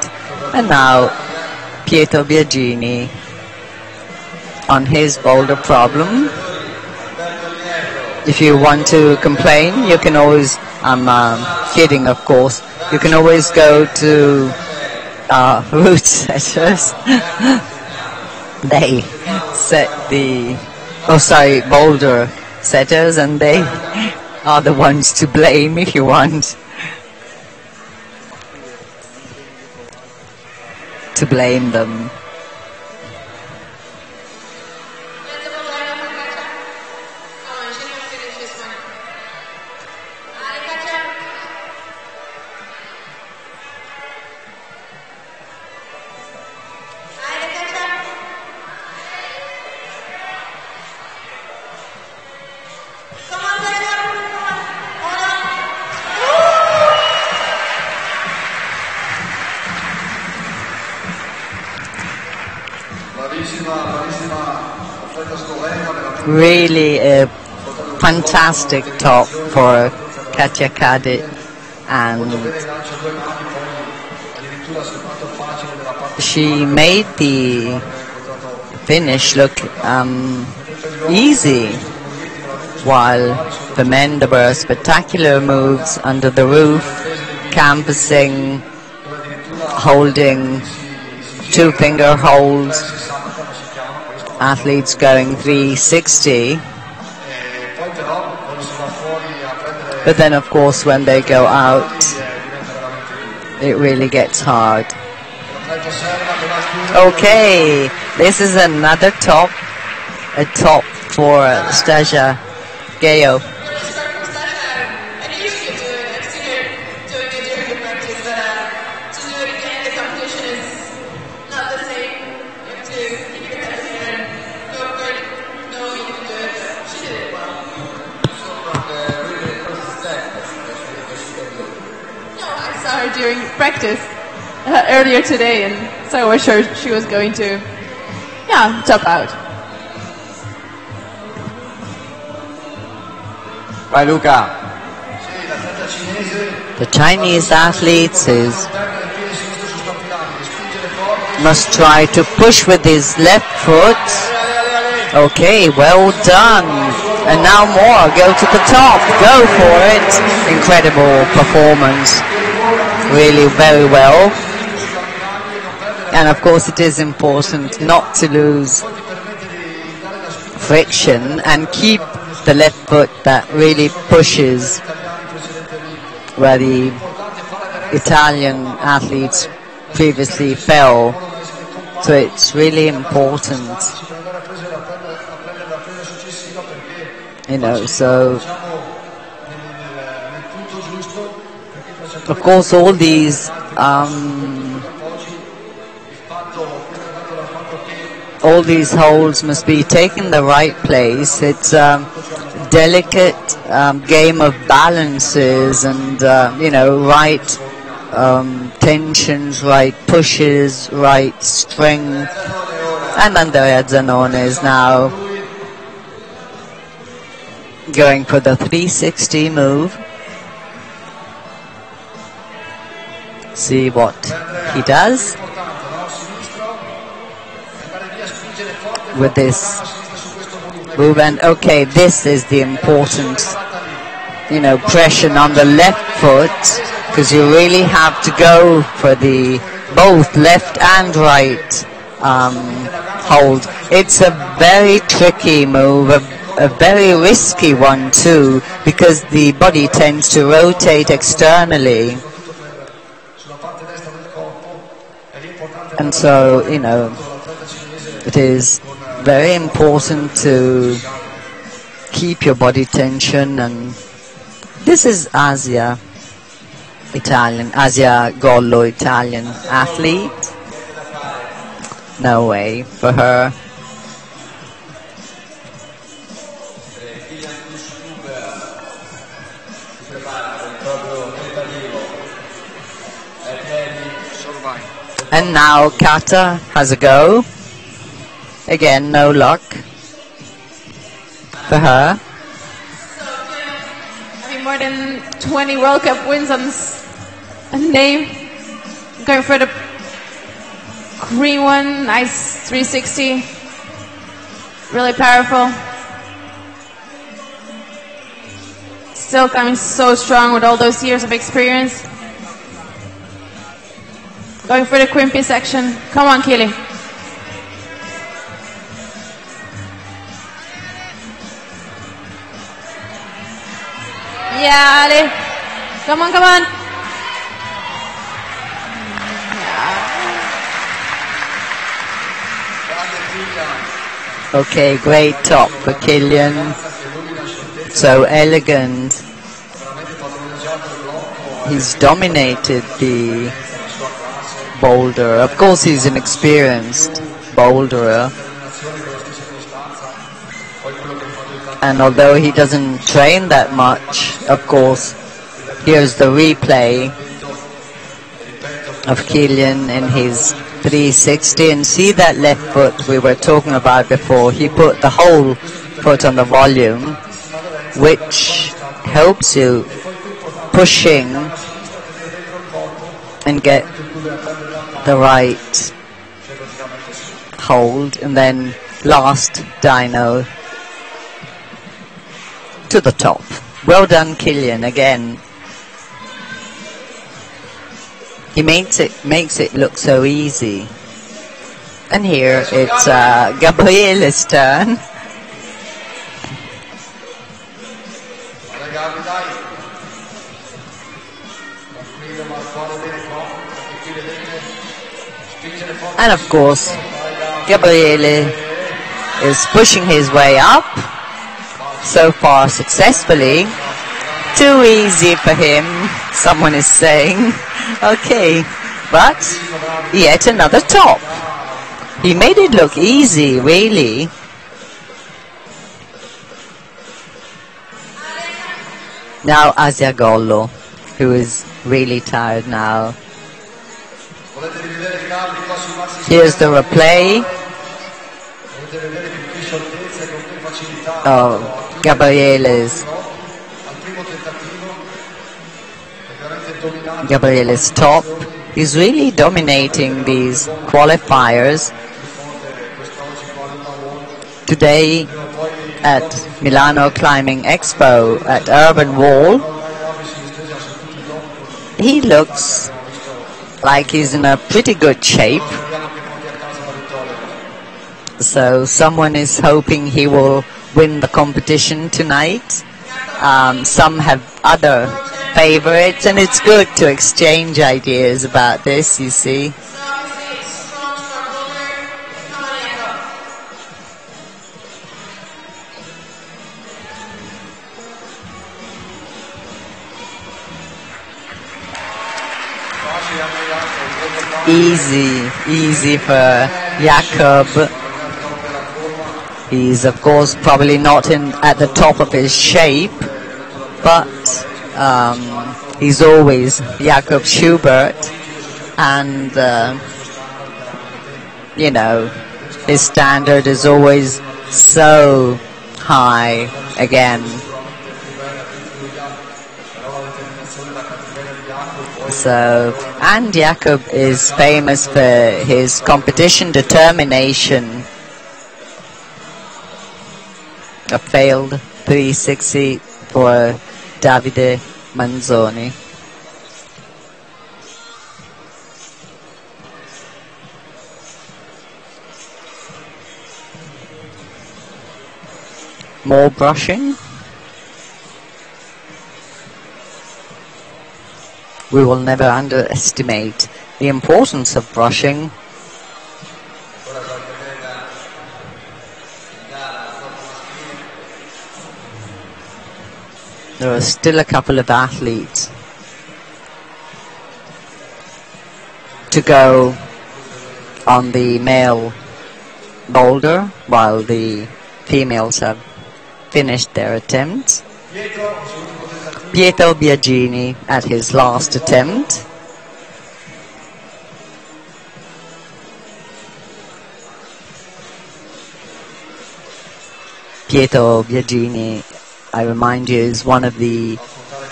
And now Pietro Biagini on his boulder problem. If you want to complain, you can always, I'm kidding of course, you can always go to route setters. They set the, boulder setters, and they are the ones to blame if you want to blame them. Really a fantastic top for Katja Kadit, and she made the finish look easy, while the men, there were spectacular moves under the roof, campusing, holding two-finger holds, athletes going 360. But then of course when they go out, it really gets hard. Okay, this is another top, a top for Stasia Gayo. During practice earlier today, and so I was sure she was going to, top out. Vai Luca. The Chinese athletes must try to push with his left foot. Okay, well done. And now more, go to the top, go for it. Incredible performance. Really very well. And of course it is important not to lose friction and keep the left foot that really pushes, where the Italian athletes previously fell. So it's really important, you know. So of course all these holds must be taken the right place. It's a delicate game of balances and you know, right tensions, right pushes, right strength. And Andrea Zanone is now going for the 360 move. See what he does with this move. And okay, this is the important, you know, pressure on the left foot, because you really have to go for the both left and right hold. It's a very tricky move, a very risky one too, because the body tends to rotate externally. And so, you know, it is very important to keep your body tension. And this is Asia Gollo, Italian athlete. No way for her. And now Kata has a go. Again, no luck for her. Having more than 20 World Cup wins on a name. Going for the green one. Nice 360. Really powerful. Still coming so strong with all those years of experience. Going for the Quimpy section. Come on, Kili. Yeah, Ali. Come on, come on. Okay, great top for Kilian. So elegant. He's dominated the boulder. Of course, he's an experienced boulderer. And although he doesn't train that much, of course, here's the replay of Kilian in his 360. And see that left foot we were talking about before. He put the whole foot on the volume, which helps you pushing and get the right hold. And then last dyno to the top. Well done, Kilian, again. He makes it look so easy. And here it's Gabriele's turn. And of course, Gabriele is pushing his way up. So far successfully. Too easy for him, someone is saying. Okay, but yet another top. He made it look easy, really. Now Asia Gollo, who is really tired now. Here's the replay of Gabriele's top. He's really dominating these qualifiers. Today at Milano Climbing Expo at Urban Wall, he looks like he's in a pretty good shape. So someone is hoping he will win the competition tonight. Some have other favorites, and it's good to exchange ideas about this, you see. Easy for Jakob. He's of course probably not at the top of his shape, but he's always Jakob Schubert, and you know, his standard is always so high again. So, and Jakob is famous for his competition determination. A failed 360 for Davide Manzoni. More brushing. We will never underestimate the importance of brushing. There are still a couple of athletes to go on the male boulder while the females have finished their attempts. Pietro Biagini at his last attempt. Pietro Biagini, I remind you, is one of the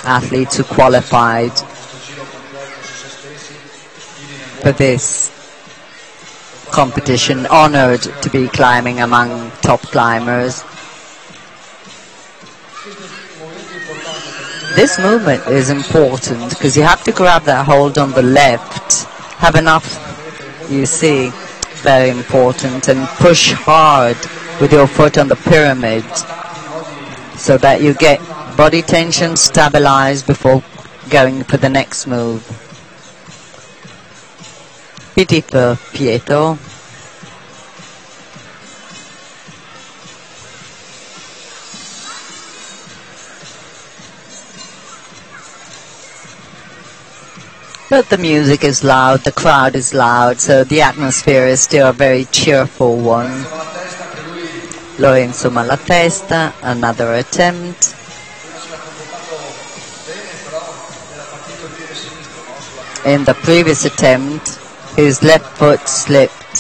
athletes who qualified for this competition, honored to be climbing among top climbers. This movement is important because you have to grab that hold on the left, have enough, you see, very important, and push hard with your foot on the pyramid so that you get body tension stabilized before going for the next move. Pity for Pietro. But the music is loud, the crowd is loud, so the atmosphere is still a very cheerful one. Lorenzo Malatesta, another attempt. In the previous attempt, his left foot slipped.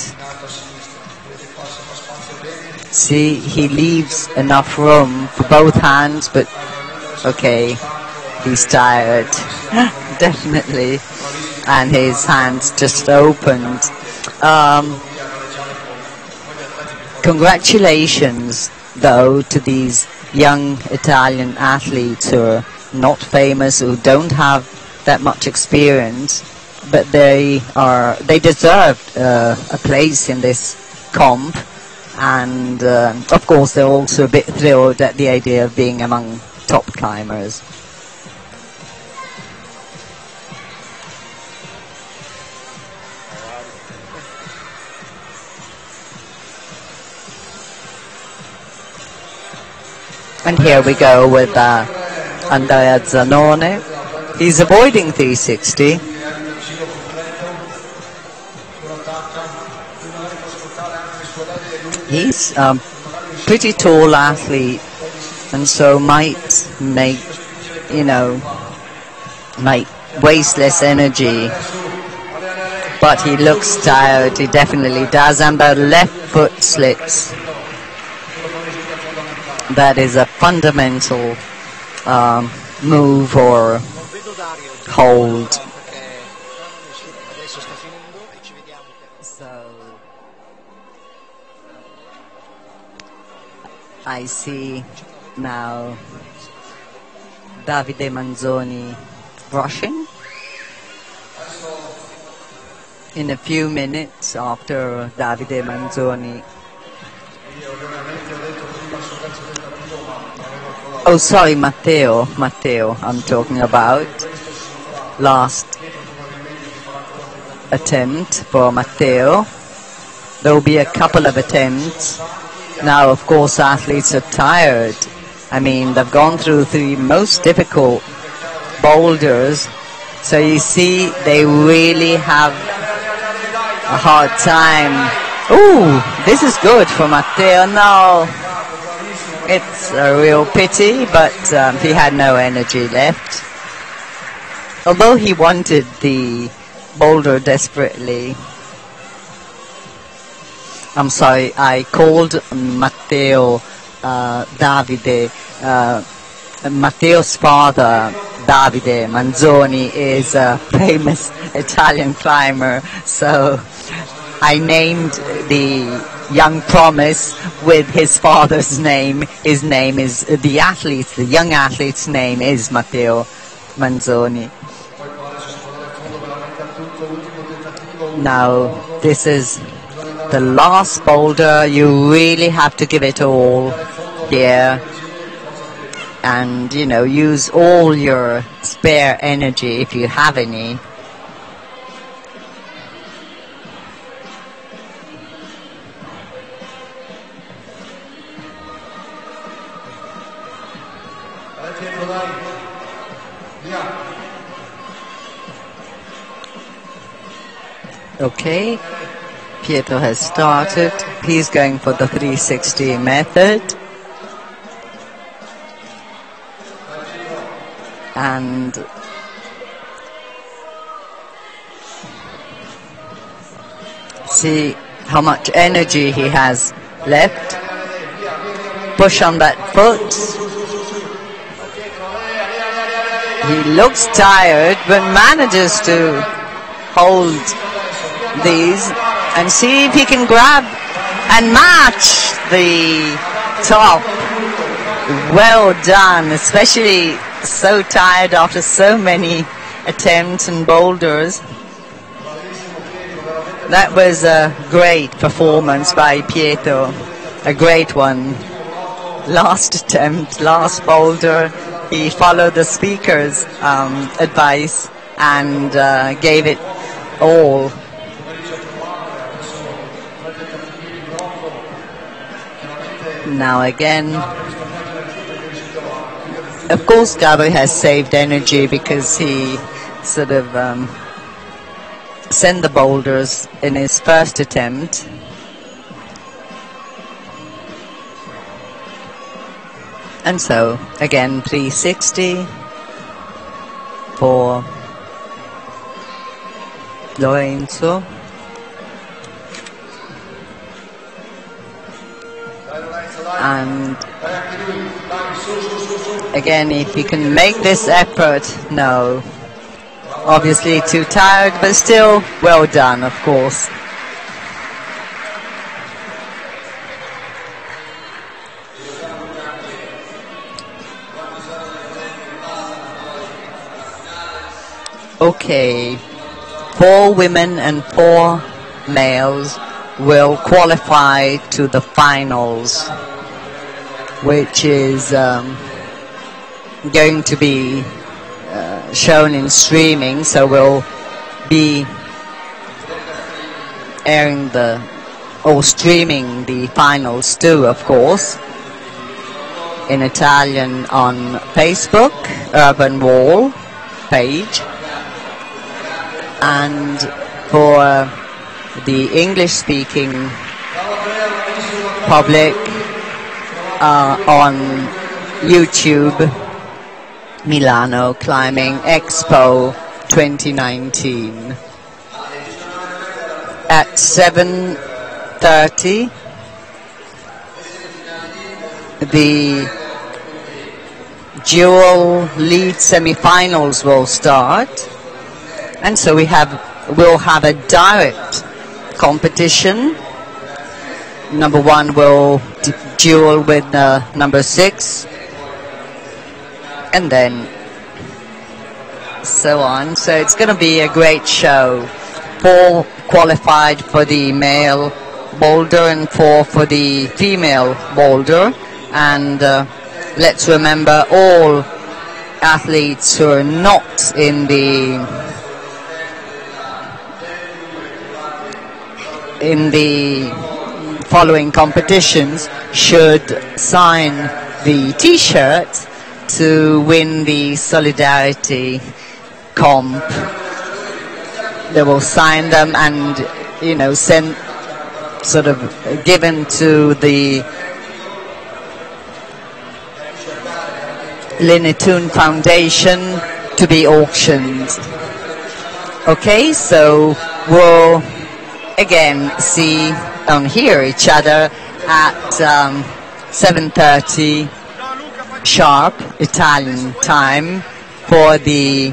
See, he leaves enough room for both hands, but okay, he's tired, definitely, and his hands just opened. Congratulations, though, to these young Italian athletes who are not famous, who don't have that much experience, but they deserved a place in this comp, and of course they're also a bit thrilled at the idea of being among top climbers. And here we go with Andrea Zanone. He's avoiding 360. He's a pretty tall athlete, and so might make, might waste less energy. But he looks tired, he definitely does, and the left foot slips. That is a fundamental move or hold. So I see now Davide Manzoni rushing. In a few minutes after Davide Manzoni. Oh, sorry, Matteo, I'm talking about. Last attempt for Matteo. There will be a couple of attempts. Now, of course, athletes are tired. I mean, they've gone through the most difficult boulders. So you see, they really have a hard time. Ooh, this is good for Matteo. No. It's a real pity, but he had no energy left. Although he wanted the boulder desperately. I'm sorry, I called Matteo Davide. Matteo's father, Davide Manzoni, is a famous Italian climber, so I named the young promise with his father's name. His name is the young athlete's name is Matteo Manzoni. Now, this is the last boulder. You really have to give it all here. And, use all your spare energy if you have any. Okay, Pietro has started. He's going for the 360 method. And see how much energy he has left. Push on that foot. He looks tired, but manages to hold these and see if he can grab and match the top. Well done, especially so tired after so many attempts and boulders. That was a great performance by Pietro, a great one. Last attempt, last boulder, he followed the speaker's advice and gave it all. Now again, of course Gabo has saved energy because he sort of sent the boulders in his first attempt. And so, again, 360 for Lorenzo. And again, if he can make this effort, no. Obviously too tired, but still well done, of course. Okay, 4 women and 4 males will qualify to the finals, which is going to be shown in streaming, so we'll be airing or streaming the finals too, of course, in Italian on Facebook, Urban Wall page, and for the English-speaking public on YouTube, Milano Climbing Expo 2019 at 7:30. The dual lead semifinals will start, and so we'll have a direct competition. Number 1 will duel with number 6, and then so on. So it's going to be a great show. 4 qualified for the male boulder and 4 for the female boulder. And let's remember, all athletes who are not in the following competitions should sign the t-shirt to win the solidarity comp. They will sign them and, you know, send, sort of given to the Linetune Foundation to be auctioned. Okay, so we'll again see and hear each other at 7:30 sharp Italian time for the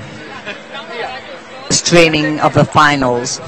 streaming of the finals.